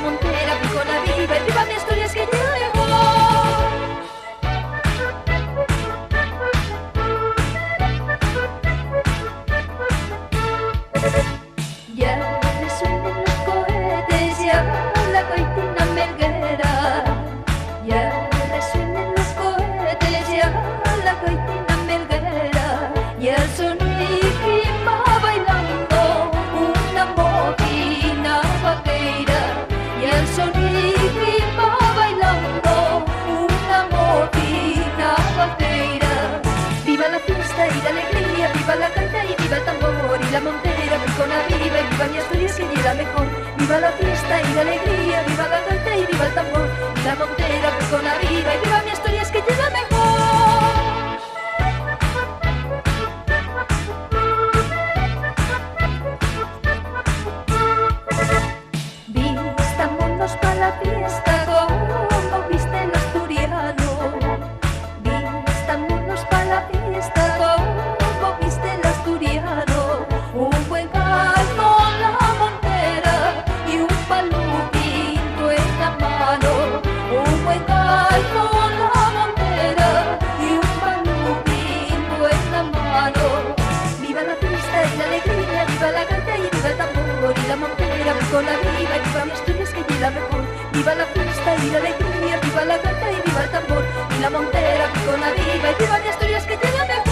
Montera, picona viva y viva mi Asturias que lleva mejor. Ya resuenan los cohetes, ya la coitina melguera. Ya resuenan los cohetes, ya la coitina melguera. Y el sonido va bailando una movina vaqueira. Y el sonido va bailando una movina vaqueira. Viva la fiesta y la alegría, viva la canta y viva el tambor y la montera, picona viva y viva mi Asturias que lleva mejor. Viva la fiesta y la alegría, viva la canta y viva el tambor y la montera, picona viva y viva mi Asturias que lleva mejor. Vistámonos pa' la fiesta como viste el asturiano. Vistámonos pa' la fiesta como viste el asturiano. Un buen calzón, la montera y un paludito en la mano. Un buen calzón, la montera y un paludito en la mano. Viva la fiesta y la alegría, viva la canta y viva el tambor y la montera, picona viva y viva mi Asturias que lleva mejor. Viva la fiesta y la alegría, viva la canta y viva el tambor y la montera, picona viva y viva mi Asturias que lleva mejor.